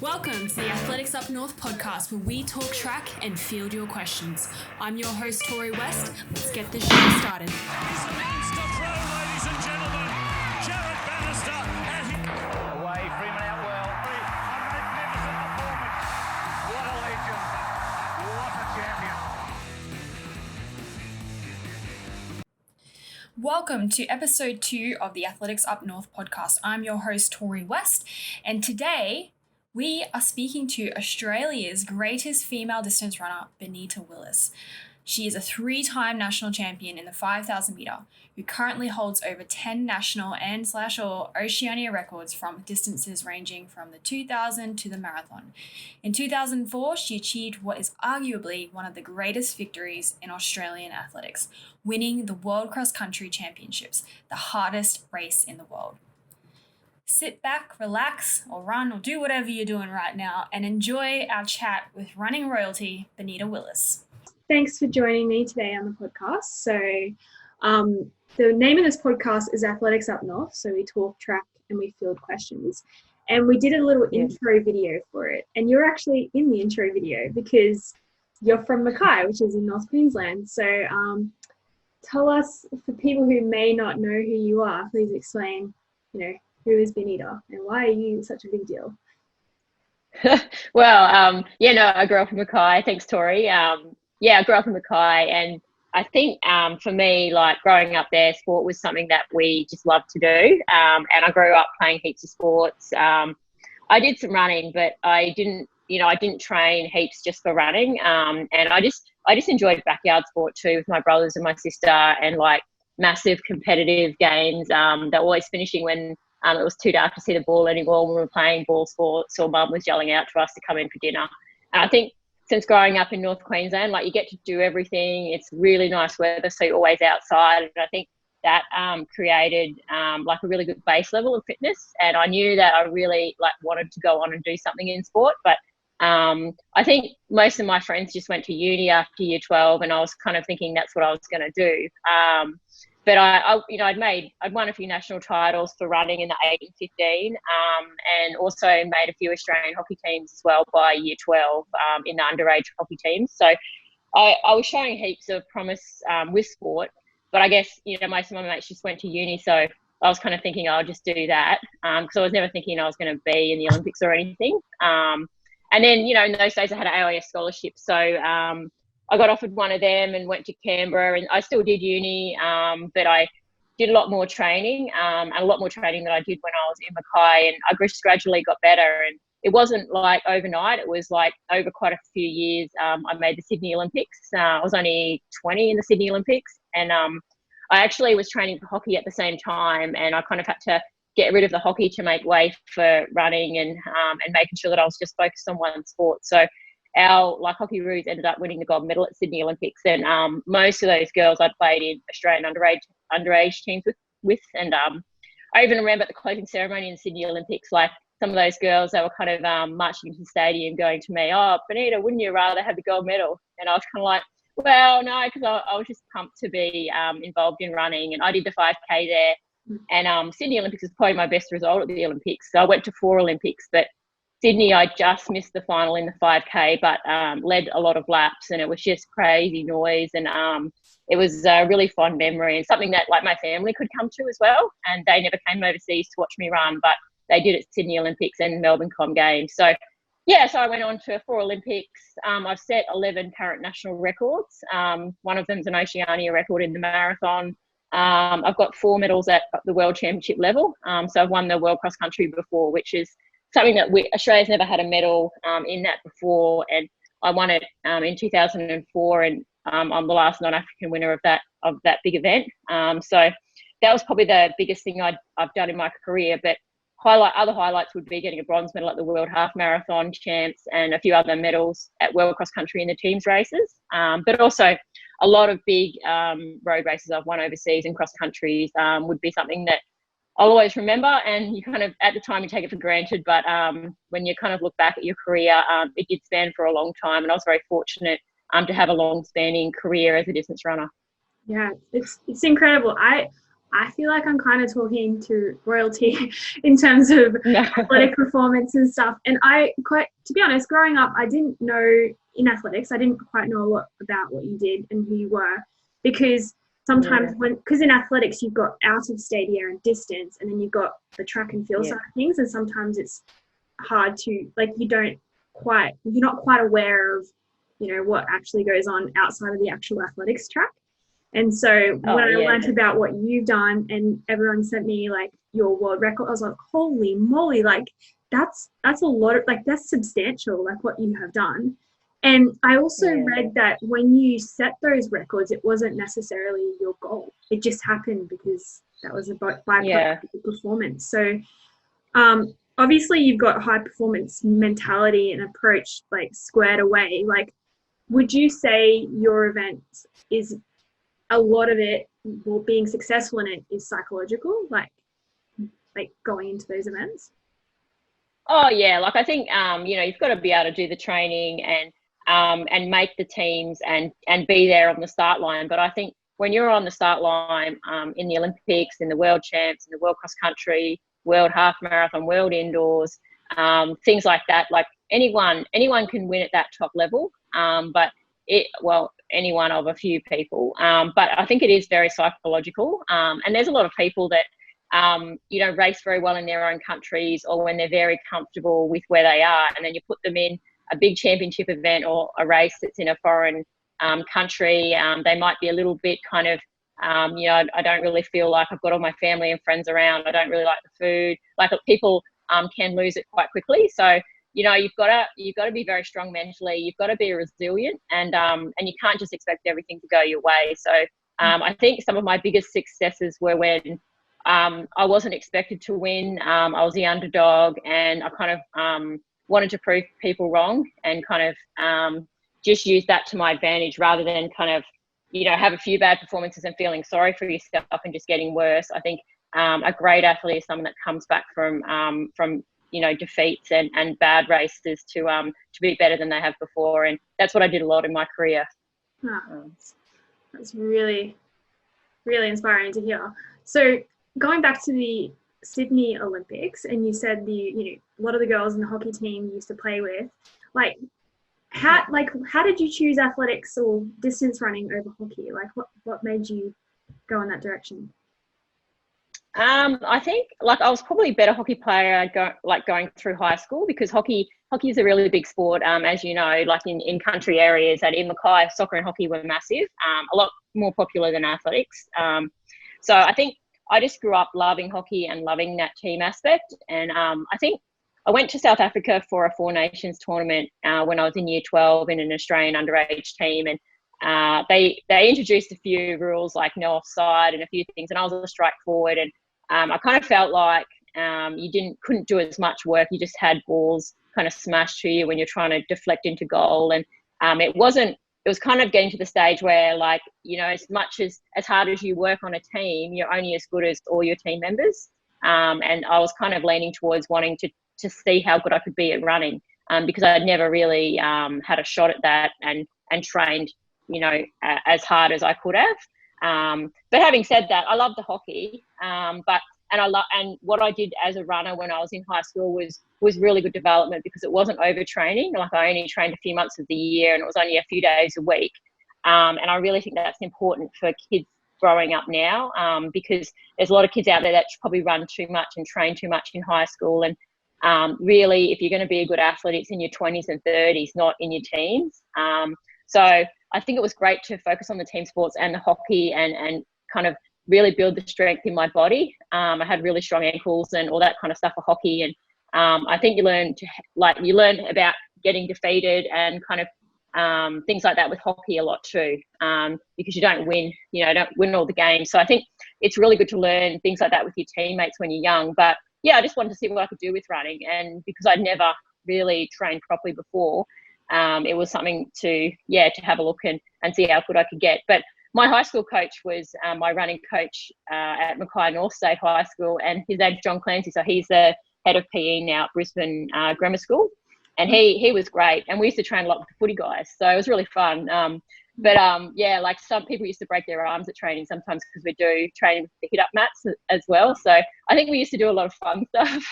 Welcome to the Athletics Up North podcast, where we talk track and field your questions. I'm your host, Tori West. Let's get this show started. It's a monster throw, ladies and gentlemen. Jared Bannister away, Freeman out well. A magnificent performance. What a legend. What a champion. Welcome to episode 2 of the Athletics Up North podcast. I'm your host, Tori West, and today we are speaking to Australia's greatest female distance runner, Benita Willis. She is a 3-time national champion in the 5,000 metre, who currently holds over 10 national and/or Oceania records from distances ranging from the 2,000 to the marathon. In 2004, she achieved what is arguably one of the greatest victories in Australian athletics, winning the World Cross Country Championships, the hardest race in the world. Sit back, relax, or run, or do whatever you're doing right now and enjoy our chat with running royalty, Benita Willis. Thanks for joining me today on the podcast. So the name of this podcast is Athletics Up North. So we talk track and we field questions. And we did a little intro video for it. And you're actually in the intro video because you're from Mackay, which is in North Queensland. So tell us, for people who may not know who you are, please explain, who is Benita and why are you such a big deal? I grew up in Mackay. Thanks, Tori. I grew up in Mackay, and I think for me, like growing up there, sport was something that we just loved to do. And I grew up playing heaps of sports. I did some running, but I didn't train heaps just for running. And I just enjoyed backyard sport too, with my brothers and my sister, and like massive competitive games that were always finishing when it was too dark to see the ball anymore when we were playing ball sports, or mum was yelling out to us to come in for dinner. And I think since growing up in North Queensland, like you get to do everything. It's really nice weather, so you're always outside. And I think that created like a really good base level of fitness. And I knew that I really wanted to go on and do something in sport. But I think most of my friends just went to uni after year 12, and I was kind of thinking that's what I was going to do. But I'd won a few national titles for running in the 8 and 15, and also made a few Australian hockey teams as well by year 12 in the underage hockey teams. So I was showing heaps of promise with sport, but I guess, most of my mates just went to uni. So I was kind of thinking I'll just do that because I was never thinking I was going to be in the Olympics or anything. And then, in those days I had an AIS scholarship. So I got offered one of them and went to Canberra, and I still did uni, but I did a lot more training, and a lot more training than I did when I was in Mackay, and I just gradually got better. And it wasn't like overnight, it was like over quite a few years. I made the Sydney Olympics. I was only 20 in the Sydney Olympics, and I actually was training for hockey at the same time, and I kind of had to get rid of the hockey to make way for running and making sure that I was just focused on one sport. So our hockey roos ended up winning the gold medal at Sydney Olympics, and most of those girls I'd played in Australian underage teams with. And I even remember at the closing ceremony in the Sydney Olympics, like some of those girls, they were kind of marching into the stadium going to me, "Oh, Benita, wouldn't you rather have the gold medal?" And I was kind of like, well, no, because I was just pumped to be involved in running, and I did the 5K there. And Sydney Olympics was probably my best result at the Olympics. So I went to 4 Olympics, but Sydney, I just missed the final in the 5K, but led a lot of laps, and it was just crazy noise. And it was a really fond memory, and something that my family could come to as well. And they never came overseas to watch me run, but they did at Sydney Olympics and Melbourne Com Games. So I went on to 4 Olympics. I've set 11 current national records. One of them's an Oceania record in the marathon. I've got 4 medals at the World Championship level. So I've won the World Cross Country before, which is something that Australia's never had a medal in that before, and I won it in 2004, and I'm the last non-African winner of that big event. So that was probably the biggest thing I've done in my career. But other highlights would be getting a bronze medal at the World Half Marathon Champs, and a few other medals at World Cross Country in the teams races. But also a lot of big road races I've won overseas and cross countries would be something that I'll always remember. And you kind of, at the time, you take it for granted, but when you kind of look back at your career, it did span for a long time, and I was very fortunate to have a long-standing career as a distance runner. Yeah, it's incredible. I feel like I'm kind of talking to royalty in terms of No. athletic performance and stuff. And to be honest, growing up, I didn't know in athletics, I didn't quite know a lot about what you did and who you were, because sometimes because in athletics, you've got out of stadium and distance, and then you've got the track and field side of things. And sometimes it's hard to, like, you're not quite aware of, what actually goes on outside of the actual athletics track. And so when I learned about what you've done and everyone sent me like your world record, I was like, holy moly, like that's a lot of, like, that's substantial, like what you have done. And I also read that when you set those records, it wasn't necessarily your goal. It just happened because that was a byproduct of the performance. So obviously you've got high performance mentality and approach like squared away. Like, would you say your event is a lot of it, well, being successful in it is psychological, like going into those events? Oh yeah, like I think you've got to be able to do the training and make the teams and be there on the start line. But I think when you're on the start line in the Olympics, in the World Champs, in the World Cross Country, World Half Marathon, World Indoors, things like that, like anyone can win at that top level. But any one of a few people. But I think it is very psychological. And there's a lot of people that, race very well in their own countries, or when they're very comfortable with where they are, and then you put them in a big championship event or a race that's in a foreign country. They might be a little bit kind of, I don't really feel like I've got all my family and friends around. I don't really like the food. Like people can lose it quite quickly. So, you've got to be very strong mentally. You've got to be resilient, and you can't just expect everything to go your way. So I think some of my biggest successes were when I wasn't expected to win. I was the underdog, and I kind of wanted to prove people wrong, and kind of just use that to my advantage, rather than kind of have a few bad performances and feeling sorry for yourself and just getting worse. I think a great athlete is someone that comes back from defeats and bad races to be better than they have before. And that's what I did a lot in my career. That's really, really inspiring to hear. So going back to the Sydney Olympics, and you said a lot of the girls in the hockey team you used to play with, how did you choose athletics or distance running over hockey? Like what made you go in that direction? I think I was probably a better hockey player going through high school, because hockey is a really big sport. As you know, like in country areas, and in Mackay, soccer and hockey were massive, a lot more popular than athletics. So I think I just grew up loving hockey and loving that team aspect. And I think I went to South Africa for a Four Nations tournament when I was in year 12 in an Australian underage team, and they introduced a few rules like no offside and a few things, and I was a strike forward, and I kind of felt like you couldn't do as much work. You just had balls kind of smashed to you when you're trying to deflect into goal, and it was kind of getting to the stage where, like, as much as hard as you work on a team, you're only as good as all your team members. And I was kind of leaning towards wanting to see how good I could be at running, because I'd never really had a shot at that and trained, as hard as I could have. But having said that, I love the hockey. And what I did as a runner when I was in high school was really good development, because it wasn't overtraining. Like, I only trained a few months of the year, and it was only a few days a week. And I really think that's important for kids growing up now, because there's a lot of kids out there that probably run too much and train too much in high school. And really, if you're going to be a good athlete, it's in your 20s and 30s, not in your teens. So I think it was great to focus on the team sports and the hockey, and kind of really build the strength in my body. I had really strong ankles and all that kind of stuff for hockey. And I think you learn about getting defeated and kind of things like that with hockey a lot too, because you don't win all the games. So I think it's really good to learn things like that with your teammates when you're young. But yeah, I just wanted to see what I could do with running, and because I'd never really trained properly before, it was something to have a look and see how good I could get. But my high school coach was my running coach at Mackay North State High School, and his name's John Clancy. So he's the head of PE now at Brisbane Grammar School, and he was great. And we used to train a lot with the footy guys, so it was really fun. But yeah, like some people used to break their arms at training sometimes because we do training with the hit up mats as well. So I think we used to do a lot of fun stuff,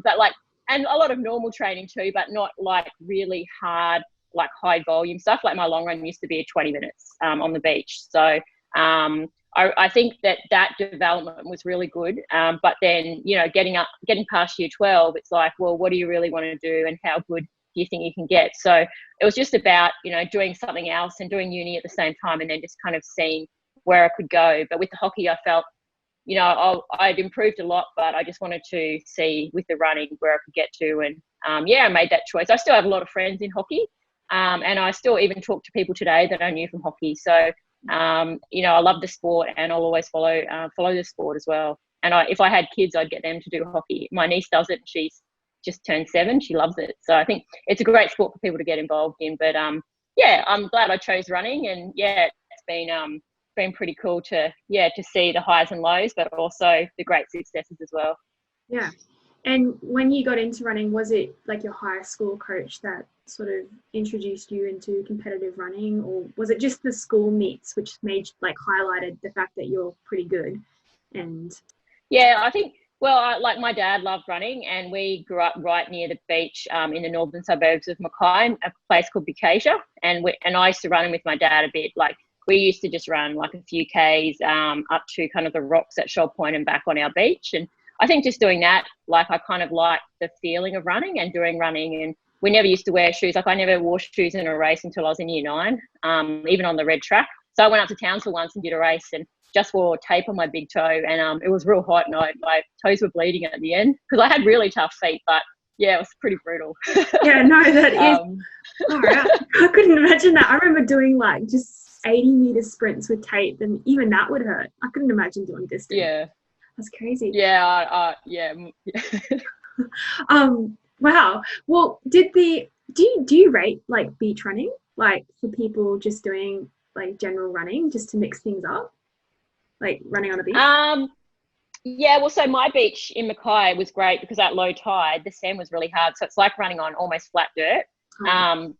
but like, and a lot of normal training too, but not like really hard, like high volume stuff. Like my long run used to be 20 minutes on the beach. So I think that development was really good. But then, you know, getting past year 12, it's like, well, what do you really want to do and how good do you think you can get? So it was just about, you know, doing something else and doing uni at the same time and then just kind of seeing where I could go. But with the hockey, I felt, you know, I'd improved a lot, but I just wanted to see with the running where I could get to. And yeah, I made that choice. I still have a lot of friends in hockey. And I still even talk to people today that I knew from hockey. So, you know, I love the sport and I'll always follow the sport as well. And if I had kids, I'd get them to do hockey. My niece does it and she's just turned 7. She loves it. So I think it's a great sport for people to get involved in. But yeah, I'm glad I chose running, and yeah, it's been pretty cool to see the highs and lows, but also the great successes as well. Yeah. And when you got into running, was it like your high school coach that sort of introduced you into competitive running, or was it just the school meets which made like highlighted the fact that you're pretty good? And yeah, I think, well, like my dad loved running, and we grew up right near the beach in the northern suburbs of Mackay, a place called Victoria, and I used to run with my dad a bit. Like we used to just run like a few Ks up to kind of the rocks at Shoal Point and back on our beach. And I think just doing that, like I kind of liked the feeling of running and doing running. And we never used to wear shoes. Like I never wore shoes in a race until I was in year 9, even on the red track. So I went up to Townsville once and did a race and just wore tape on my big toe, and it was real hot and my toes were bleeding at the end because I had really tough feet, but yeah, it was pretty brutal. Yeah, no, that is. All right. I couldn't imagine that. I remember doing like just 80-meter sprints with tape, and even that would hurt. I couldn't imagine doing distance. Yeah. That's crazy. Yeah, yeah. Wow. Well, do you rate like beach running, like for people just doing like general running just to mix things up, like running on the beach? Yeah, well, so my beach in Mackay was great because at low tide the sand was really hard, so it's like running on almost flat dirt.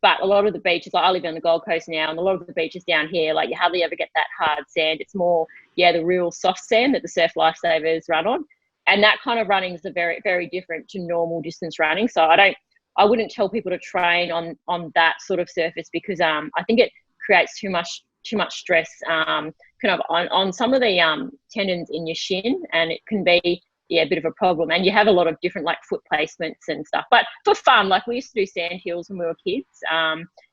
But a lot of the beaches, like I live on the Gold Coast now, and a lot of the beaches down here, like you hardly ever get that hard sand. It's more, the real soft sand that the surf lifesavers run on. And that kind of running is very, very different to normal distance running. So I wouldn't tell people to train on that sort of surface because I think it creates too much stress kind of on some of the tendons in your shin, and it can be a bit of a problem. And you have a lot of different like foot placements and stuff. But for fun, like we used to do sand hills when we were kids,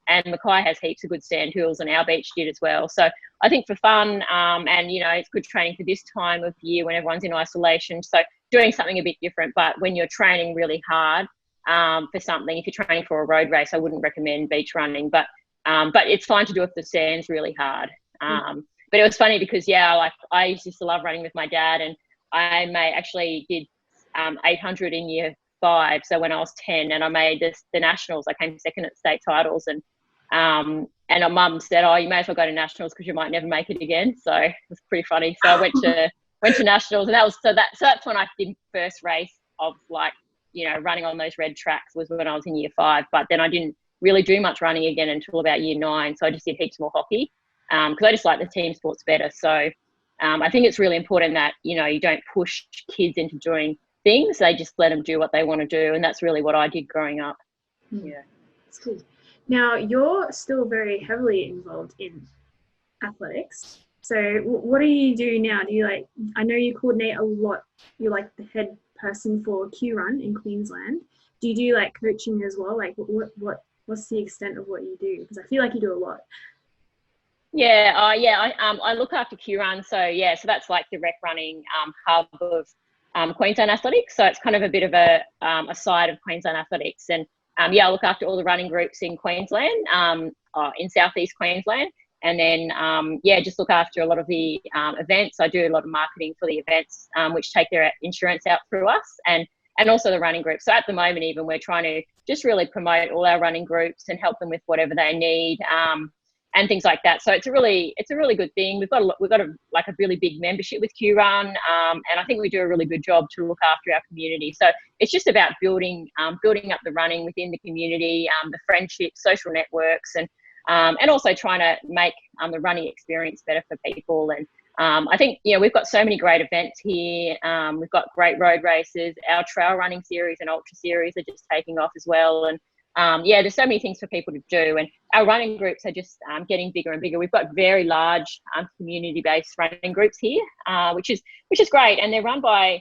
and Mackay has heaps of good sand hills, and our beach did as well. So I think for fun, and it's good training for this time of year when everyone's in isolation. So doing something a bit different. But when you're training really hard for something, if you're training for a road race, I wouldn't recommend beach running. But it's fine to do if the sand's really hard. But it was funny because like I used to love running with my dad, and I actually did 800 in year 5. So when I was 10, and I made the nationals, I came second at state titles, and our mum said, "Oh, you may as well go to nationals because you might never make it again." So it was pretty funny. So I went to nationals, and that's when I did first race of like running on those red tracks was when I was in year 5. But then I didn't really do much running again until about year 9. So I just did heaps more hockey because I just like the team sports better. So I think it's really important that you don't push kids into doing things. They just let them do what they want to do, and that's really what I did growing up. Yeah, that's cool. Now you're still very heavily involved in athletics. So what do you do now? Do you I know you coordinate a lot. You're like the head person for Q Run in Queensland. Do you do like coaching as well? Like what's the extent of what you do? Because I feel like you do a lot. Yeah, I look after Q Run, so that's like the rec running hub of Queensland Athletics. So it's kind of a bit of a side of Queensland Athletics, and I look after all the running groups in Queensland, in southeast Queensland, and then just look after a lot of the events. I do a lot of marketing for the events, which take their insurance out through us, and also the running groups. So at the moment, even we're trying to just really promote all our running groups and help them with whatever they need. And things like that. So it's a really good thing. We've got a really big membership with Q Run, and I think we do a really good job to look after our community. So it's just about building up the running within the community, the friendships, social networks, and and also trying to make the running experience better for people. And I think, we've got so many great events here. We've got great road races. Our trail running series and ultra series are just taking off as well. And there's so many things for people to do. And our running groups are just getting bigger and bigger. We've got very large community-based running groups here, which is great. And they're run by,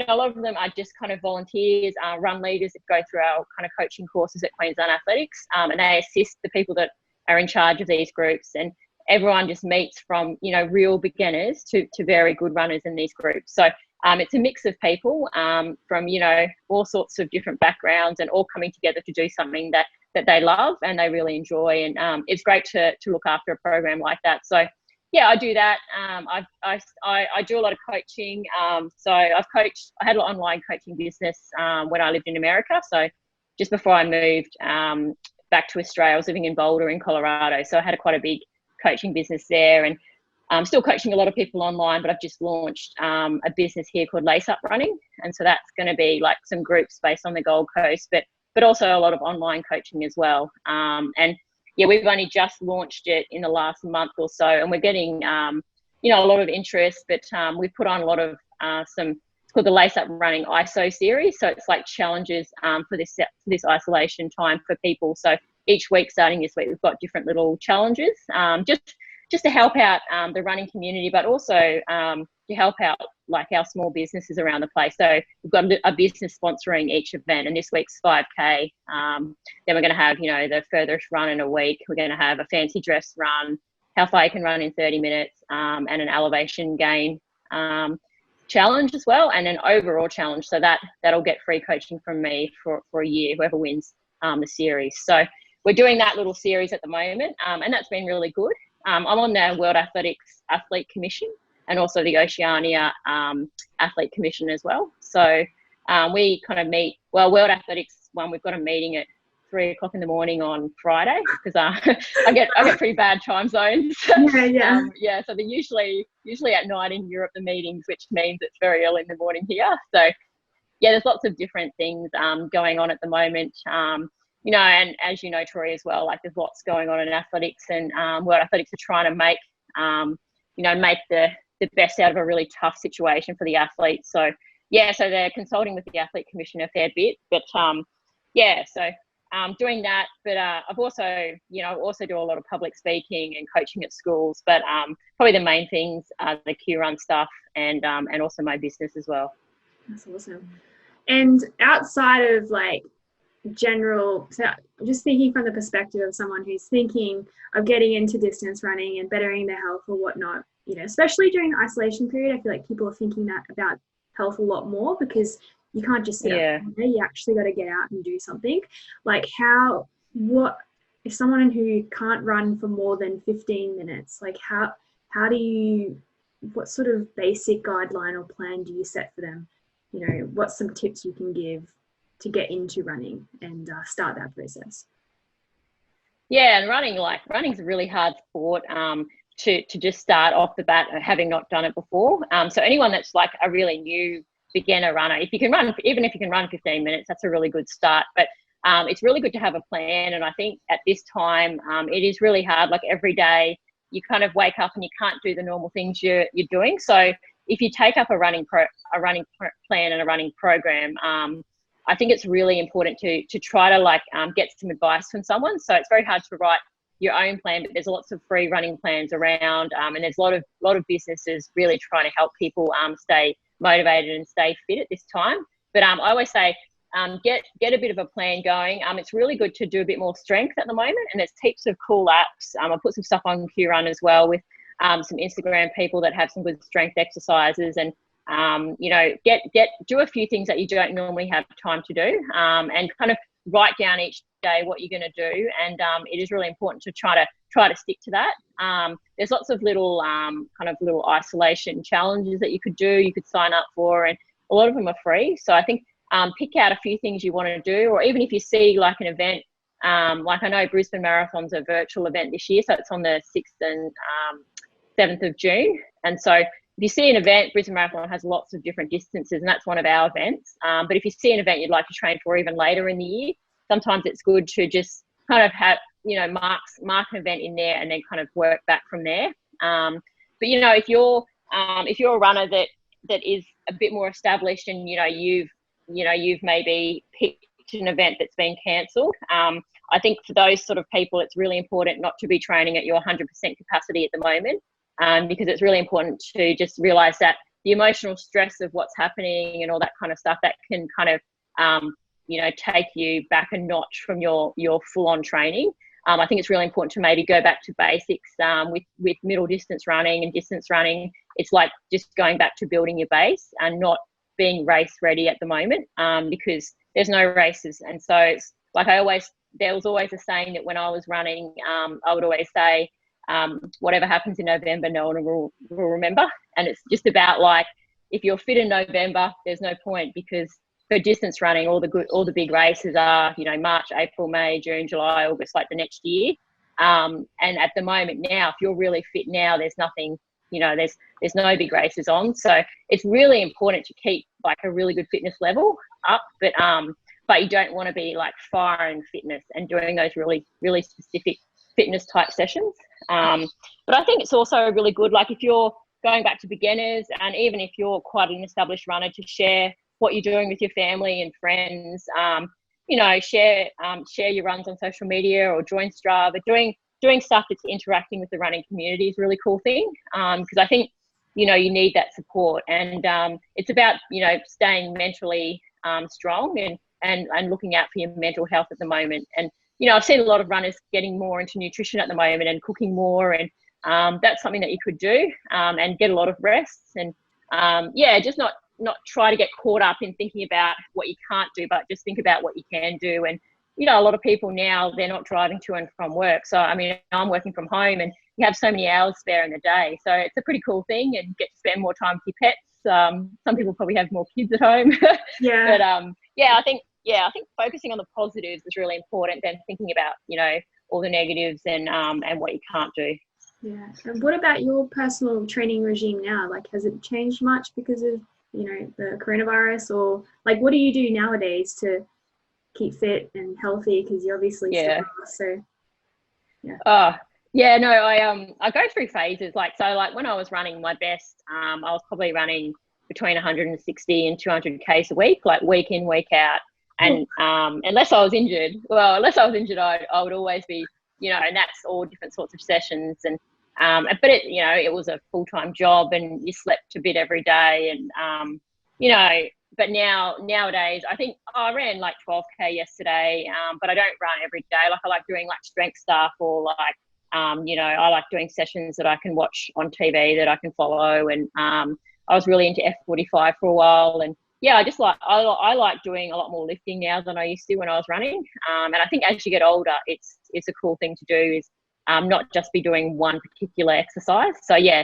a lot of them are just kind of volunteers, run leaders that go through our kind of coaching courses at Queensland Athletics, and they assist the people that are in charge of these groups. And everyone just meets from, real beginners to very good runners in these groups. So it's a mix of people from, all sorts of different backgrounds, and all coming together to do something that they love and they really enjoy. And it's great to look after a program like that. So yeah, I do that. I do a lot of coaching. So I had an online coaching business when I lived in America. So just before I moved back to Australia, I was living in Boulder in Colorado. So I had quite a big coaching business there, and I'm still coaching a lot of people online, but I've just launched a business here called Lace Up Running. And so that's going to be like some groups based on the Gold Coast, but also a lot of online coaching as well. And yeah, we've only just launched it in the last month or so, and we're getting, a lot of interest, but we've put on a lot of it's called the Lace Up Running ISO series. So it's like challenges for this isolation time for people. So each week, starting this week, we've got different little challenges, just to help out the running community, but also to help out like our small businesses around the place. So we've got a business sponsoring each event, and this week's 5K. Then we're going to have, the furthest run in a week. We're going to have a fancy dress run, how far you can run in 30 minutes, and an elevation gain challenge as well, and an overall challenge. So that'll get free coaching from me for a year, whoever wins the series. So we're doing that little series at the moment, and that's been really good. I'm on the World Athletics Athlete Commission and also the Oceania Athlete Commission as well. So we kind of meet, World Athletics one, we've got a meeting at 3 o'clock in the morning on Friday, because I get pretty bad time zones. Yeah. So they're usually at night in Europe, the meetings, which means it's very early in the morning here. So yeah, there's lots of different things going on at the moment. And as you know, Tori, as well, like there's lots going on in athletics, and World Athletics are trying to make, make the best out of a really tough situation for the athletes. So yeah, so they're consulting with the Athlete Commission a fair bit, but so doing that. But I've also, also do a lot of public speaking and coaching at schools, but probably the main things are the Q Run stuff and also my business as well. That's awesome. And outside of like general, so I'm just thinking from the perspective of someone who's thinking of getting into distance running and bettering their health or whatnot, especially during the isolation period, I feel like people are thinking that about health a lot more, because you can't just sit up there, you actually got to get out and do something. Like what if someone who can't run for more than 15 minutes, like what sort of basic guideline or plan do you set for them? What's some tips you can give to get into running and start that process? Yeah, and running's a really hard sport to just start off the bat, having not done it before. So anyone that's like a really new beginner runner, even if you can run 15 minutes, that's a really good start. But it's really good to have a plan. And I think at this time, it is really hard. Like every day, you kind of wake up and you can't do the normal things you're doing. So if you take up a running plan and a running program, I think it's really important to try to get some advice from someone. So it's very hard to write your own plan, but there's lots of free running plans around, and there's a lot of businesses really trying to help people stay motivated and stay fit at this time. But I always say get a bit of a plan going. It's really good to do a bit more strength at the moment, and there's heaps of cool apps. I put some stuff on Q Run as well with some Instagram people that have some good strength exercises, and do a few things that you don't normally have time to do, and kind of write down each day what you're going to do. And it is really important to try to stick to that. There's lots of little little isolation challenges that you could sign up for, and a lot of them are free. So I think pick out a few things you want to do, or even if you see like an event, like I know Brisbane Marathon's a virtual event this year, so it's on the 6th and 7th of June. And so if you see an event, Brisbane Marathon has lots of different distances, and that's one of our events. But if you see an event you'd like to train for even later in the year, sometimes it's good to just kind of mark an event in there and then kind of work back from there. But if you're a runner that is a bit more established and you've maybe picked an event that's been cancelled, I think for those sort of people it's really important not to be training at your 100% capacity at the moment, because it's really important to just realize that the emotional stress of what's happening and all that kind of stuff, that can kind of take you back a notch from your full-on training. I think it's really important to maybe go back to basics with middle distance running and distance running. It's like just going back to building your base and not being race ready at the moment, because there's no races. And so it's like there was always a saying that when I was running, I would always say, whatever happens in November, no one will remember. And it's just about like, if you're fit in November, there's no point, because for distance running, all the big races are, March, April, May, June, July, August, like the next year. And at the moment now, if you're really fit now, there's nothing, there's no big races on. So it's really important to keep like a really good fitness level up, but you don't want to be like firing fitness and doing those really, really specific fitness type sessions. But I think it's also really good, like if you're going back to beginners, and even if you're quite an established runner, to share what you're doing with your family and friends. Share your runs on social media or join Strava. Doing stuff that's interacting with the running community is a really cool thing, because I think you need that support, and it's about staying mentally strong and looking out for your mental health at the moment. And I've seen a lot of runners getting more into nutrition at the moment and cooking more, and that's something that you could do, and get a lot of rest, and just not try to get caught up in thinking about what you can't do, but just think about what you can do. And a lot of people now, they're not driving to and from work, so I mean, I'm working from home, and you have so many hours spare in the day, so it's a pretty cool thing, and get to spend more time with your pets. Some people probably have more kids at home. Yeah. But I think focusing on the positives is really important than thinking about all the negatives and what you can't do. Yeah. And what about your personal training regime now? Like, has it changed much because of the coronavirus, or like what do you do nowadays to keep fit and healthy? Because you obviously still are, so I go through phases. Like when I was running my best, I was probably running between 160 and 200 Ks a week, like week in, week out. And unless I was injured, I would always be, and that's all different sorts of sessions. And but it was a full-time job, and you slept a bit every day, and but nowadays I think I ran like 12K yesterday, but I don't run every day. Like I like doing like strength stuff, or like I like doing sessions that I can watch on TV that I can follow. And I was really into F45 for a while, and I like doing a lot more lifting now than I used to when I was running. And I think as you get older, it's a cool thing to do, is not just be doing one particular exercise. So I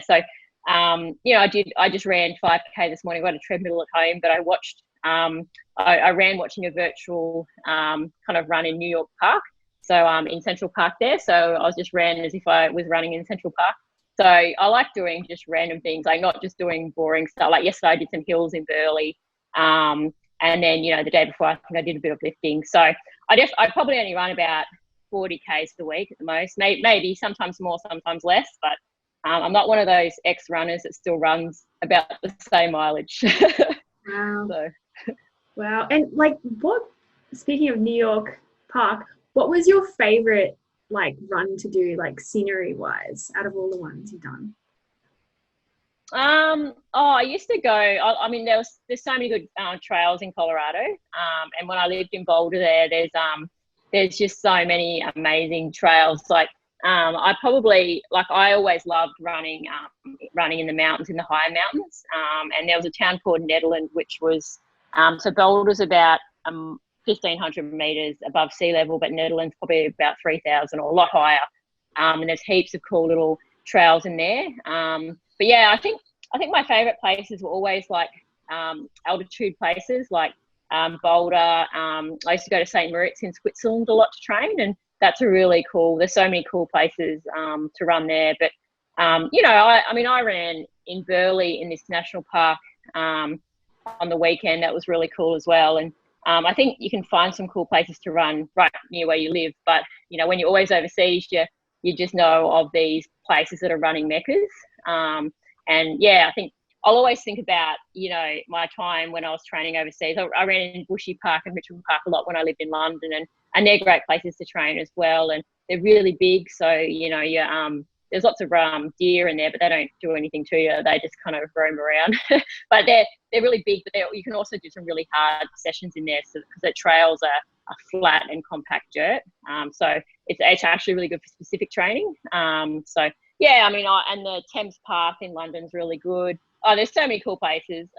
just ran 5K this morning. I got a treadmill at home, but I watched I ran watching a virtual kind of run in New York Park, so in Central Park there. So I just ran as if I was running in Central Park. So I like doing just random things, like not just doing boring stuff. Like yesterday I did some hills in Burleigh, and then the day before I think I did a bit of lifting. So I probably only run about 40 Ks a week at the most, maybe sometimes more, sometimes less, but I'm not one of those ex-runners that still runs about the same mileage. Wow. So. Wow. And like, speaking of New York Park, what was your favorite like run to do, like scenery wise, out of all the ones you've done? I used to go, I mean, there's so many good trails in Colorado, and when I lived in Boulder there's just so many amazing trails. Like I always loved running in the mountains, in the higher mountains, and there was a town called Nederland, which was so Boulder's about 1,500 meters above sea level, but Nederland's probably about 3,000 or a lot higher, and there's heaps of cool little trails in there. But yeah, I think my favorite places were always like altitude places, like Boulder. I used to go to St. Moritz in Switzerland a lot to train, and that's a really cool. There's so many cool places to run there. But I ran in Burleigh in this national park on the weekend. That was really cool as well. And I think you can find some cool places to run right near where you live. But when you're always overseas, you just know of these places that are running meccas. And yeah, I think I'll always think about, my time when I was training overseas. I ran in Bushy Park and Richmond Park a lot when I lived in London, and they're great places to train as well. And they're really big, so there's lots of deer in there, but they don't do anything to you. They just kind of roam around. But they're really big, but you can also do some really hard sessions in there, because the trails are flat and compact dirt. So it's actually really good for specific training. So yeah, I mean, and the Thames Park in London's really good. Oh, there's so many cool places.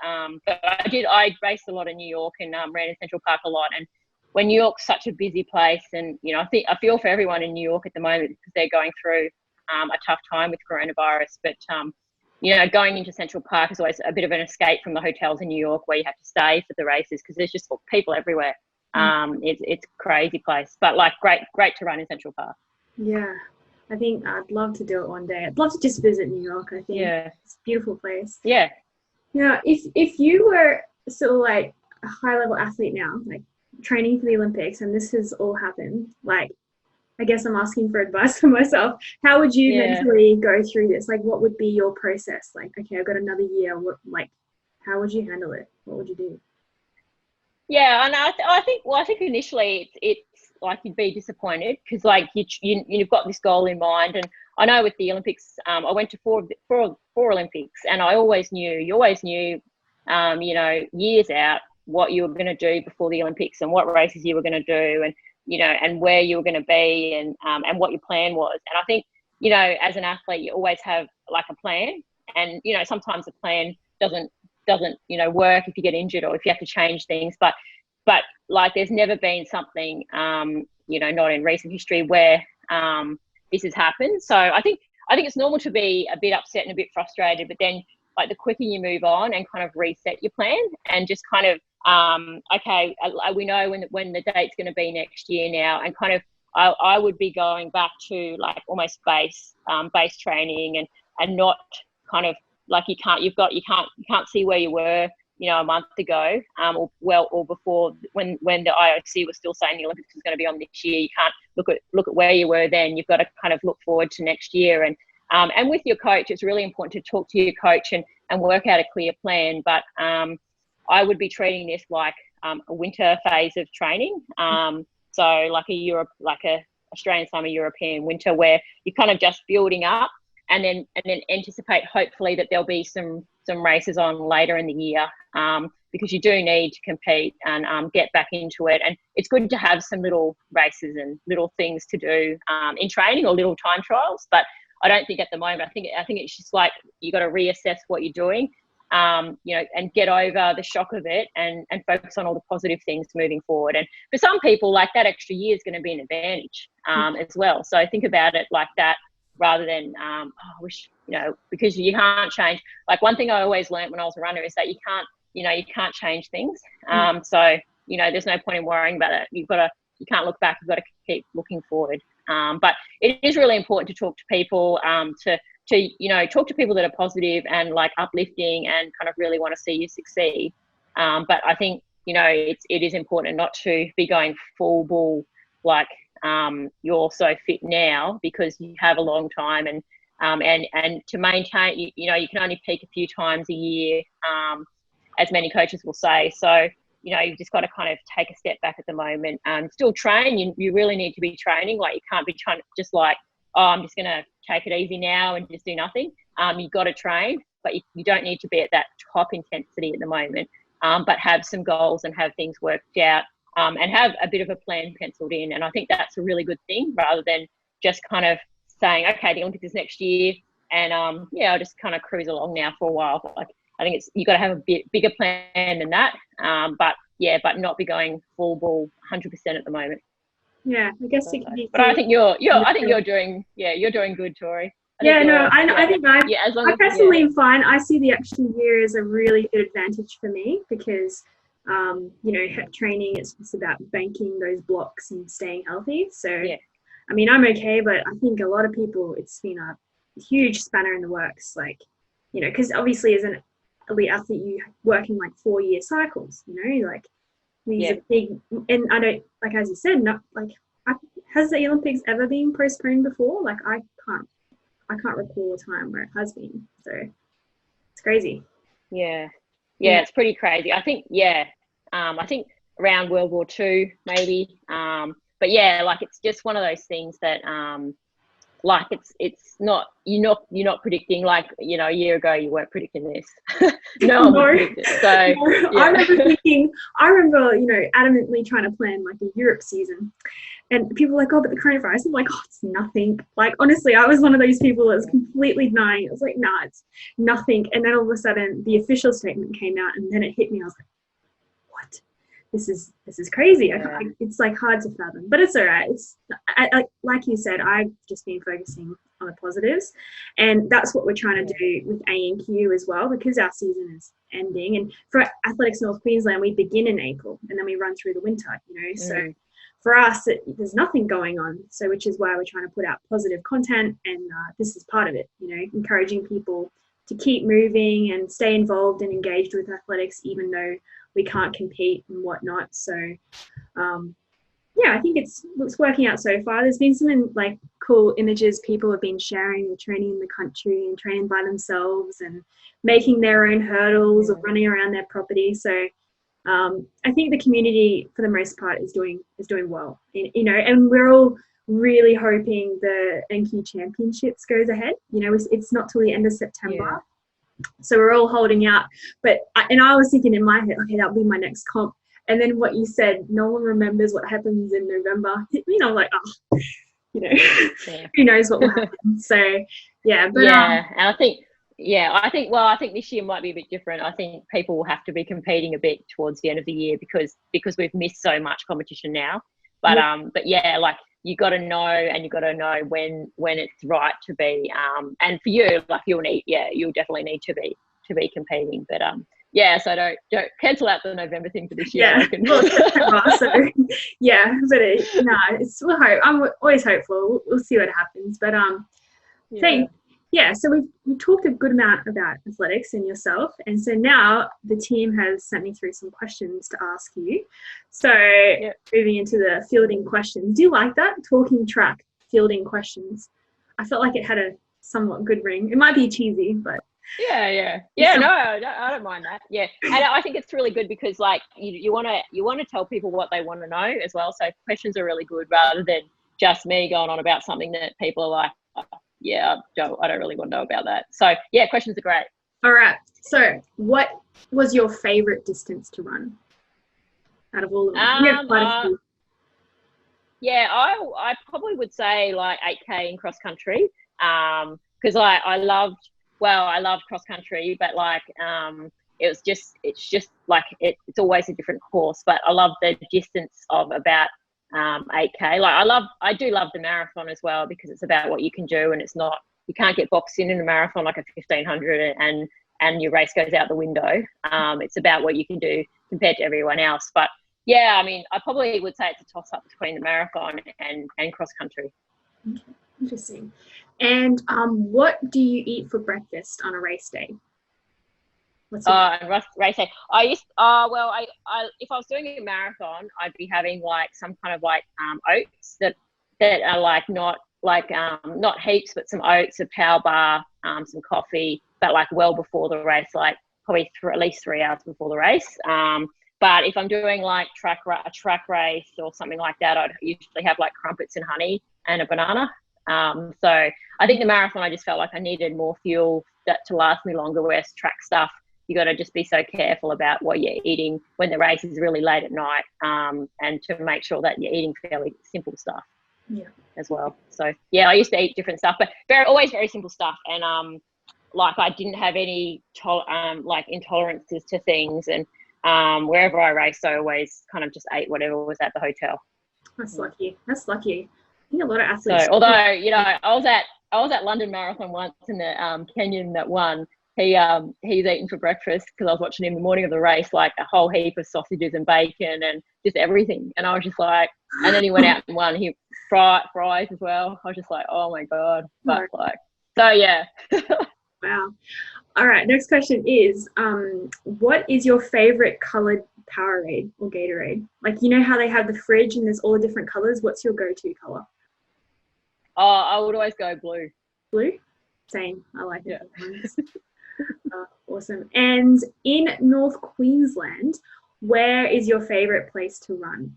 But I raced a lot in New York and ran in Central Park a lot. And when New York's such a busy place, and I feel for everyone in New York at the moment, because they're going through a tough time with coronavirus. But going into Central Park is always a bit of an escape from the hotels in New York where you have to stay for the races, because there's just people everywhere. It's a crazy place, but like great to run in Central Park. Yeah, I think I'd love to do it one day. I'd love to just visit New York. I think it's a beautiful place. Yeah. Now, if you were sort of like a high level athlete now, like training for the Olympics, and this has all happened, like, I guess I'm asking for advice for myself. How would you mentally go through this? Like, what would be your process? Like, okay, I've got another year. How would you handle it? What would you do? Yeah, and I think initially it's like you'd be disappointed, because like you've got this goal in mind. And I know with the Olympics, I went to four Olympics, and you always knew, years out what you were going to do before the Olympics, and what races you were going to do, and and where you were going to be, and what your plan was. And I think as an athlete, you always have like a plan, and sometimes the plan doesn't work if you get injured or if you have to change things, but like there's never been something not in recent history where this has happened. So I think it's normal to be a bit upset and a bit frustrated, but then like the quicker you move on and kind of reset your plan, and just kind of okay, we know when the date's going to be next year now, and kind of I would be going back to like almost base training, and not kind of like you can't see where you were a month ago, or before, when the IOC was still saying the Olympics was going to be on this year. You can't look at where you were then. You've got to kind of look forward to next year, and with your coach, it's really important to talk to your coach and work out a clear plan. But I would be treating this like a winter phase of training. So like a Australian summer, European winter, where you're kind of just building up, and then anticipate hopefully that there'll be some races on later in the year, because you do need to compete and get back into it. And it's good to have some little races and little things to do in training, or little time trials. But I don't think at the moment, I think it's just like you got to reassess what you're doing, and get over the shock of it, and focus on all the positive things moving forward. And for some people, like that extra year is going to be an advantage as well. So think about it like that, rather than I wish, because you can't change. Like one thing I always learned when I was a runner is that you can't change things. So there's no point in worrying about it. You can't look back. You've got to keep looking forward. But it is really important to talk to people, to talk to people that are positive and like uplifting, and kind of really want to see you succeed. But I think it is important not to be going full bull, like you're so fit now, because you have a long time, and to maintain, you can only peak a few times a year, as many coaches will say. So you've just got to kind of take a step back at the moment, and still train. You really need to be training. Like you can't be trying to just like, oh, I'm just going to take it easy now and just do nothing. You've got to train, but you don't need to be at that top intensity at the moment, but have some goals and have things worked out, and have a bit of a plan penciled in. And I think that's a really good thing, rather than just kind of saying, okay, the Olympics is next year, and I'll just kind of cruise along now for a while. Like I think you've got to have a bit bigger plan than that, but not be going full ball 100% at the moment. Yeah, I guess it can be. But I think you're doing good, Tori. I think I personally am fine. I see the extra year as a really good advantage for me, because training, it's just about banking those blocks and staying healthy. So I mean, I'm okay, but I think a lot of people, it's been a huge spanner in the works, like because obviously as an elite athlete, you work in like 4-year cycles, like these are big. And I don't, like as you said, not like has the Olympics ever been postponed before? Like I can't recall a time where it has been. So it's crazy. Yeah. Yeah. It's pretty crazy. I think, I think around World War II, maybe. But yeah, like it's just one of those things that, like it's not, you're not predicting, like, you know, a year ago you weren't predicting this. No one would predict it. So No. yeah. I remember, you know, adamantly trying to plan like a Europe season. And people were like, oh, but the coronavirus. I'm like, oh, it's nothing. Like, honestly, I was one of those people that was completely denying it. I was like, nah, it's nothing. And then all of a sudden, the official statement came out, and then it hit me. I was like, what? This is crazy. Yeah. It's like hard to fathom, but it's all right. Like you said, I've just been focusing on the positives, and that's what we're trying to do with A&Q as well, because our season is ending. And for Athletics North Queensland, we begin in April, and then we run through the winter. You know, so for us, there's nothing going on. So which is why we're trying to put out positive content, and this is part of it. You know, encouraging people to keep moving and stay involved and engaged with athletics, even though we can't compete and whatnot. So, I think it's working out so far. There's been some like cool images people have been sharing of training in the country and training by themselves and making their own hurdles or running around their property. So, I think the community, for the most part, is doing well. You know, and we're all really hoping the NQ Championships goes ahead. You know, it's not till the end of September. Yeah. So we're all holding out. I was thinking in my head, okay, that'll be my next comp. And then what you said, no one remembers what happens in November. You know, like, oh, you know, who knows what will happen. So, yeah. But, and I think, I think this year might be a bit different. I think people will have to be competing a bit towards the end of the year because we've missed so much competition now. But like you got to know, and you got to know when it's right to be. And for you, like you'll definitely need to be competing. But so don't cancel out the November thing for this year. Yeah, I reckon. well, September, so yeah, but we'll hope. I'm always hopeful. We'll see what happens. But so we've talked a good amount about athletics and yourself, and so now the team has sent me through some questions to ask you. So moving into the fielding questions, do you like that, talking track fielding questions? I felt like it had a somewhat good ring. It might be cheesy, but no, I don't mind that. Yeah, and I think it's really good because like you want to tell people what they want to know as well. So questions are really good rather than just me going on about something that people are like, I don't really want to know about that. So yeah, questions are great. All right. So what was your favorite distance to run out of all of them? I probably would say like 8K in cross country. Because I loved cross country, but like it's just like it's always a different course. But I love the distance of about 8K. Like I do love the marathon as well because it's about what you can do, and it's not, you can't get boxed in a marathon like a 1500 and your race goes out the window. It's about what you can do compared to everyone else. But yeah, I mean, I probably would say it's a toss up between the marathon and cross country. Okay. Interesting. And what do you eat for breakfast on a race day? Race day. If I was doing a marathon, I'd be having like some kind of like oats that are like not heaps, but some oats, a power bar, some coffee, but like well before the race, like probably at least 3 hours before the race. But if I'm doing like a track race or something like that, I'd usually have like crumpets and honey and a banana. So I think the marathon, I just felt like I needed more fuel to last me longer, whereas track stuff, you got to just be so careful about what you're eating when the race is really late at night, and to make sure that you're eating fairly simple stuff as well. So yeah, I used to eat different stuff, but always very simple stuff. And like I didn't have any like intolerances to things, and wherever I raced, I always kind of just ate whatever was at the hotel. That's lucky. I think a lot of athletes. So, although I was at London Marathon once, and the Kenyan that won, he's eating for breakfast because I was watching him in the morning of the race, like a whole heap of sausages and bacon and just everything. And I was just like, and then he went out and won. He fries as well. I was just like, oh my god! But like, so yeah. Wow. All right, next question is, what is your favorite colored Powerade or Gatorade? Like, you know how they have the fridge and there's all the different colors? What's your go-to color? Oh, I would always go blue. Blue? Same. I like it. Yeah. Awesome. And in North Queensland, where is your favorite place to run?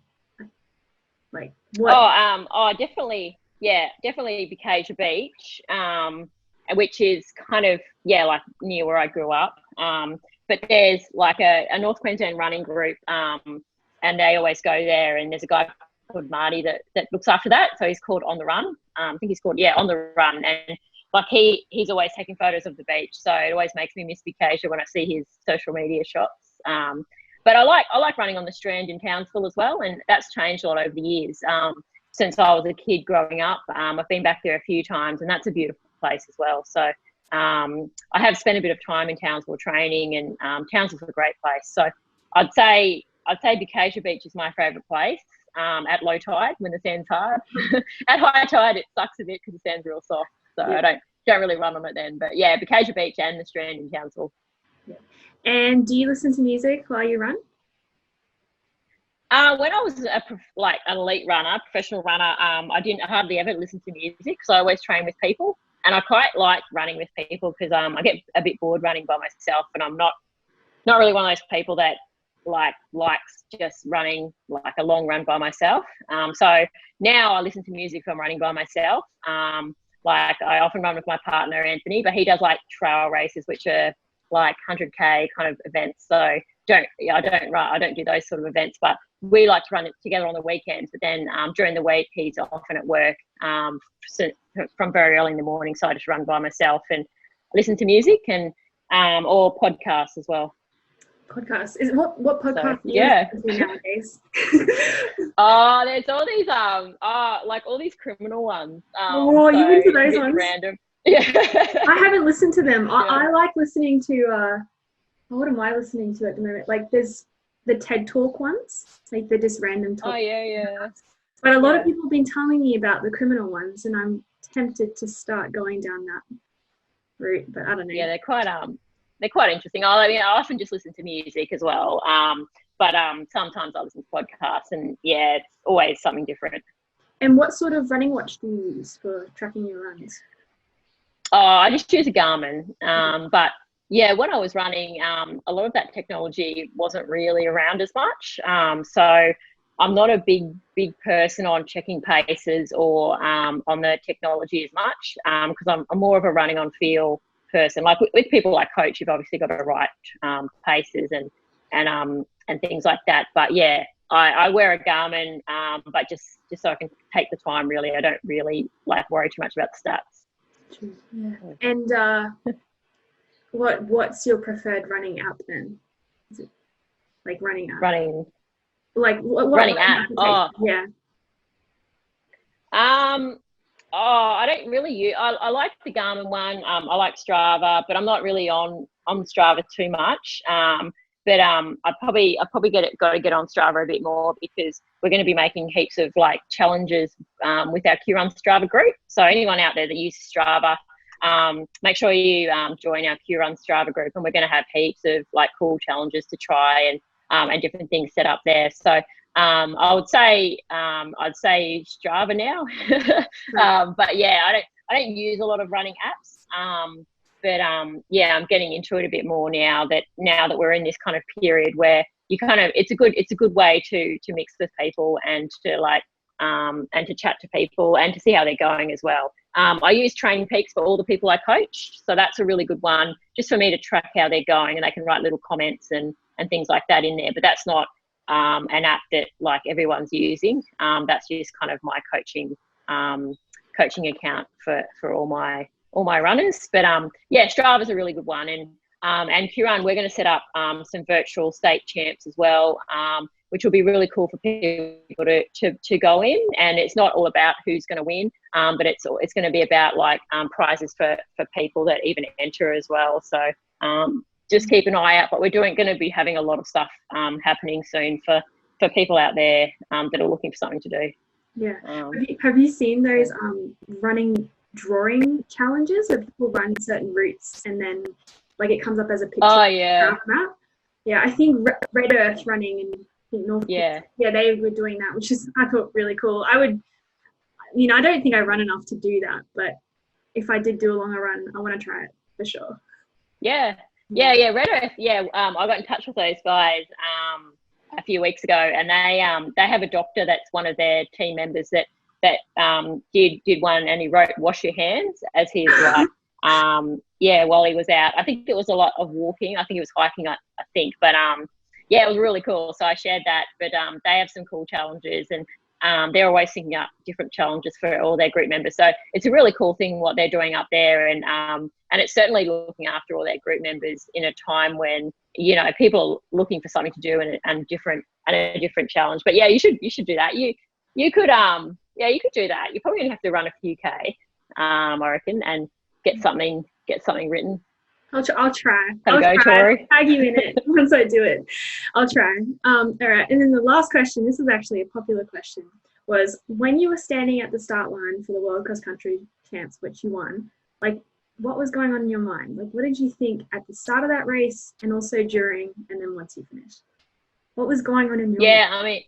Like what? Definitely, Bacasia Beach, which is kind of like near where I grew up. But there's like a North Queensland running group, and they always go there. And there's a guy called Marty that looks after that. So he's called On the Run. I think he's called On the Run, and like he's always taking photos of the beach. So it always makes me miss Bacasia when I see his social media shots. But I like running on the Strand in Townsville as well, and that's changed a lot over the years. Since I was a kid growing up, I've been back there a few times, and that's a beautiful place as well. So I have spent a bit of time in Townsville training, and Townsville's a great place. So I'd say Bacasia Beach is my favourite place at low tide when the sand's hard. At high tide, it sucks a bit because the sand's real soft. So I don't really run on it then. But yeah, Bacasia Beach and the Strand in Townsville. Yeah. And do you listen to music while you run? When I was an elite runner, professional runner, I didn't hardly ever listen to music, so I always train with people, and I quite like running with people because I get a bit bored running by myself, and I'm not really one of those people that likes just running like a long run by myself. So now I listen to music if I'm running by myself. Like I often run with my partner Anthony, but he does like trail races, which are like 100K kind of events. So I don't do those sort of events, but we like to run it together on the weekends. But then during the week, he's often at work from very early in the morning. So I just run by myself and listen to music and or podcasts as well. Podcast is what podcast do you listen to nowadays? There's all these like all these criminal ones. You into those ones? Random. Yeah. I haven't listened to them. I like listening to what am I listening to at the moment? Like there's the TED Talk ones, like they're just random talk. Oh yeah. But a lot of people have been telling me about the criminal ones, and I'm tempted to start going down that route, but I don't know. Yeah, they're quite interesting. I mean, I often just listen to music as well. But sometimes I listen to podcasts, and yeah, it's always something different. And what sort of running watch do you use for tracking your runs? Oh, I just use a Garmin. But yeah, when I was running, a lot of that technology wasn't really around as much. So I'm not a big person on checking paces or on the technology as much because I'm more of a running on feel person. Like with people I coach, you've obviously got to write paces and things like that. But yeah, I wear a Garmin, but just so I can take the time. Really, I don't really worry too much about the stats. Yeah. And what's your preferred running app then? Is it like running app? Running. Like what running app? Oh yeah. I don't really use. I like the Garmin one. I like Strava, but I'm not really on Strava too much. But I probably got to get on Strava a bit more because we're going to be making heaps of challenges with our Q Run Strava group. So anyone out there that uses Strava, make sure you join our Q Run Strava group, and we're going to have heaps of cool challenges to try and different things set up there. So I would say I'd say Strava now, but yeah, I don't use a lot of running apps. But yeah, I'm getting into it a bit more now that we're in this kind of period where you it's a good way to mix with people and to and to chat to people and to see how they're going as well. I use Training Peaks for all the people I coach, so that's a really good one just for me to track how they're going, and they can write little comments and things like that in there. But that's not an app that everyone's using. That's just kind of my coaching account for all my runners. But yeah, Strava's a really good one, and Q-Run, we're going to set up some virtual state champs as well, which will be really cool for people to go in. And it's not all about who's going to win, but it's going to be about prizes for people that even enter as well. So just keep an eye out. But we're going to be having a lot of stuff happening soon for people out there that are looking for something to do. Yeah. Have you seen those running drawing challenges where people run certain routes and then Like it comes up as a picture. Oh, yeah. Map. Yeah, I think Red Earth running in North. Yeah. Yeah, they were doing that, which is, I thought, really cool. I would, I don't think I run enough to do that, but if I did do a longer run, I want to try it for sure. Yeah. Red Earth. Yeah. I got in touch with those guys a few weeks ago, and they have a doctor that's one of their team members that did one, and he wrote "wash your hands" as his like while he was out. I think it was a lot of walking. I think he was hiking. I think, but yeah, it was really cool. So I shared that. But they have some cool challenges, and they're always thinking up different challenges for all their group members. So it's a really cool thing what they're doing up there, and it's certainly looking after all their group members in a time when people are looking for something to do and a different challenge. But yeah, you should do that. You could you could do that. You're probably gonna have to run a few K, I reckon, and get something written. I'll try. Have a go, Tori. Tag you in it once I do it. I'll try. All right. And then the last question, this is actually a popular question, was when you were standing at the start line for the World Cross Country Champs, which you won, like what was going on in your mind? Like what did you think at the start of that race and also during and then once you finished? What was going on in your mind?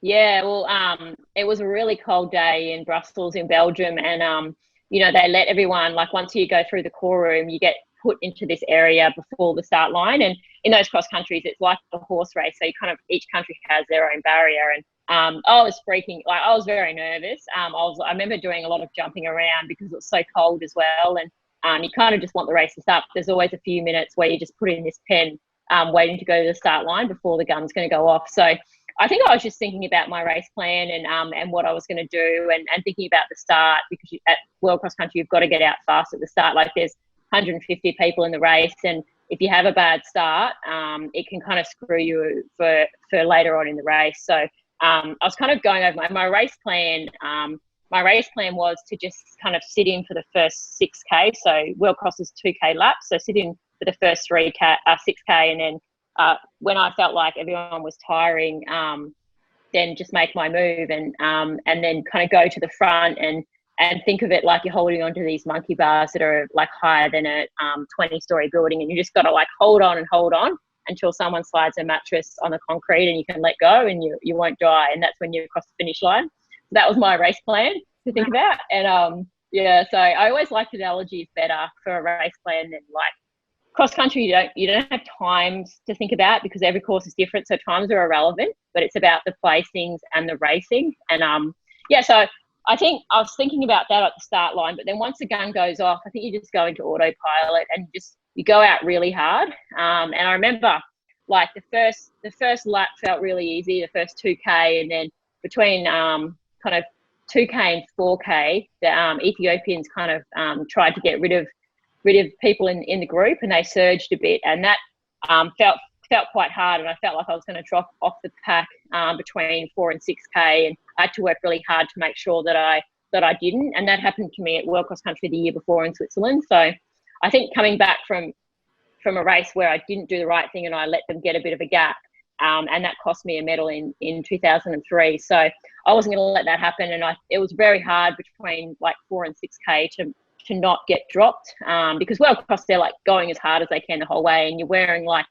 It was a really cold day in Brussels in Belgium, and they let everyone, like once you go through the core room, you get put into this area before the start line, and in those cross countries it's like a horse race, so each country has their own barrier, and I was freaking, like I was very nervous. I remember doing a lot of jumping around because it was so cold as well, and you kind of just want the race to start. There's always a few minutes where you just put in this pen waiting to go to the start line before the gun's going to go off. So I think I was just thinking about my race plan and what I was going to do, and thinking about the start, because at World Cross Country you've got to get out fast at the start. Like there's 150 people in the race, and if you have a bad start, it can kind of screw you for later on in the race. So I was kind of going over my race plan. My race plan was to just kind of sit in for the first 6K. So World Cross is 2K laps, so sit in for the first 6K, and then when I felt like everyone was tiring, then just make my move and then kind of go to the front and think of it like you're holding onto these monkey bars that are like higher than a 20-story building, and you just got to like hold on until someone slides a mattress on the concrete and you can let go and you won't die, and that's when you cross the finish line. So that was my race plan to think about, and so I always liked analogies better for a race plan than like cross country. You don't have times to think about because every course is different, so times are irrelevant, but it's about the placings and the racing. And so I think I was thinking about that at the start line, but then once the gun goes off, I think you just go into autopilot and you go out really hard. And I remember like the first lap felt really easy, the first 2K, and then between kind of 2K and 4K, the Ethiopians kind of tried to get rid of people in the group, and they surged a bit, and that felt quite hard, and I felt like I was going to drop off the pack between 4 and 6K, and I had to work really hard to make sure that I didn't, and that happened to me at World Cross Country the year before in Switzerland. So I think coming back from a race where I didn't do the right thing and I let them get a bit of a gap, and that cost me a medal in 2003. So I wasn't going to let that happen, and it was very hard between like 4 and 6K to not get dropped, because World Cross, they're like going as hard as they can the whole way, and you're wearing like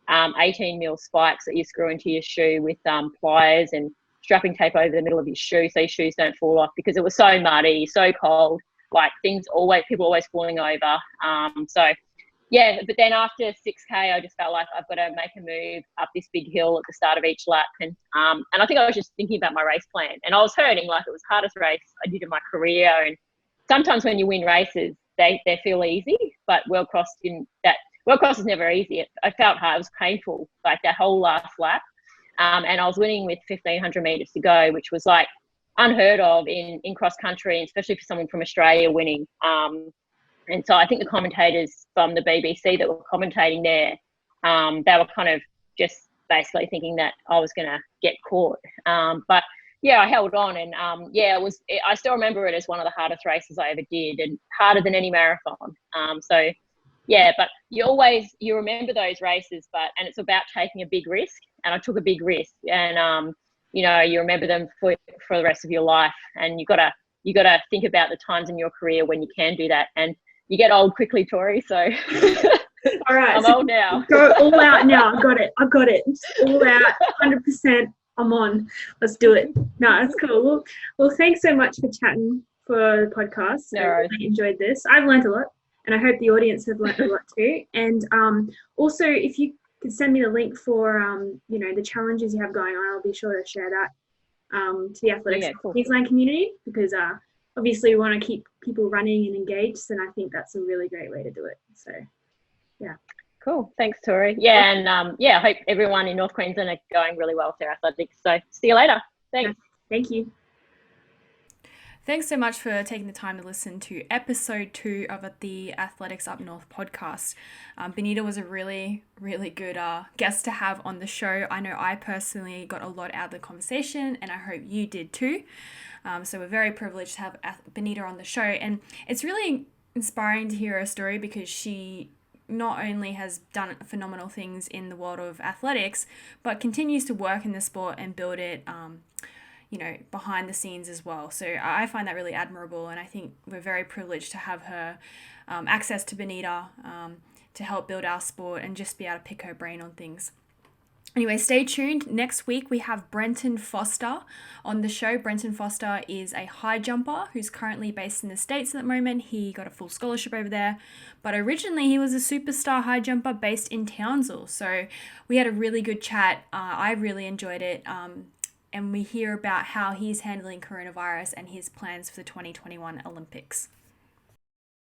18 mil spikes that you screw into your shoe with pliers and strapping tape over the middle of your shoe so your shoes don't fall off, because it was so muddy, so cold, like people always falling over. But then after 6K, I just felt like I've got to make a move up this big hill at the start of each lap, and I think I was just thinking about my race plan, and I was hurting, like it was the hardest race I did in my career. And sometimes when you win races, they feel easy, but World Cross didn't. World Cross is never easy. I felt hard. It was painful, like that whole last lap. And I was winning with 1,500 metres to go, which was like unheard of in cross country, especially for someone from Australia winning. And so I think the commentators from the BBC that were commentating there, they were kind of just basically thinking that I was going to get caught. But yeah, I held on, and I still remember it as one of the hardest races I ever did, and harder than any marathon. But you remember those races, and it's about taking a big risk, and I took a big risk, and you remember them for the rest of your life, and you gotta think about the times in your career when you can do that, and you get old quickly, Tori. So All right. I'm old now. Go all out now. I got it. All out. 100%. I'm on. Let's do it. No, that's cool. Well, thanks so much for chatting for the podcast. No I worries. really enjoyed this. I've learned a lot, and I hope the audience have learned a lot too. And also, if you could send me the link for the challenges you have going on, I'll be sure to share that to the Athletics Queensland community, because obviously we want to keep people running and engaged, and I think that's a really great way to do it. So, yeah. Cool. Thanks, Tori. Yeah, and I hope everyone in North Queensland are going really well with their athletics. So see you later. Thanks. Thank you. Thanks so much for taking the time to listen to episode 2 of the Athletics Up North podcast. Benita was a really, really good guest to have on the show. I know I personally got a lot out of the conversation, and I hope you did too. So we're very privileged to have Benita on the show, and it's really inspiring to hear her story, because she not only has done phenomenal things in the world of athletics, but continues to work in the sport and build it behind the scenes as well. So I find that really admirable, and I think we're very privileged to have her access to Benita to help build our sport and just be able to pick her brain on things. Anyway, stay tuned. Next week we have Brenton Foster on the show. Brenton Foster is a high jumper who's currently based in the States at the moment. He got a full scholarship over there, but originally he was a superstar high jumper based in Townsville. So we had a really good chat. I really enjoyed it. And we hear about how he's handling coronavirus and his plans for the 2021 Olympics.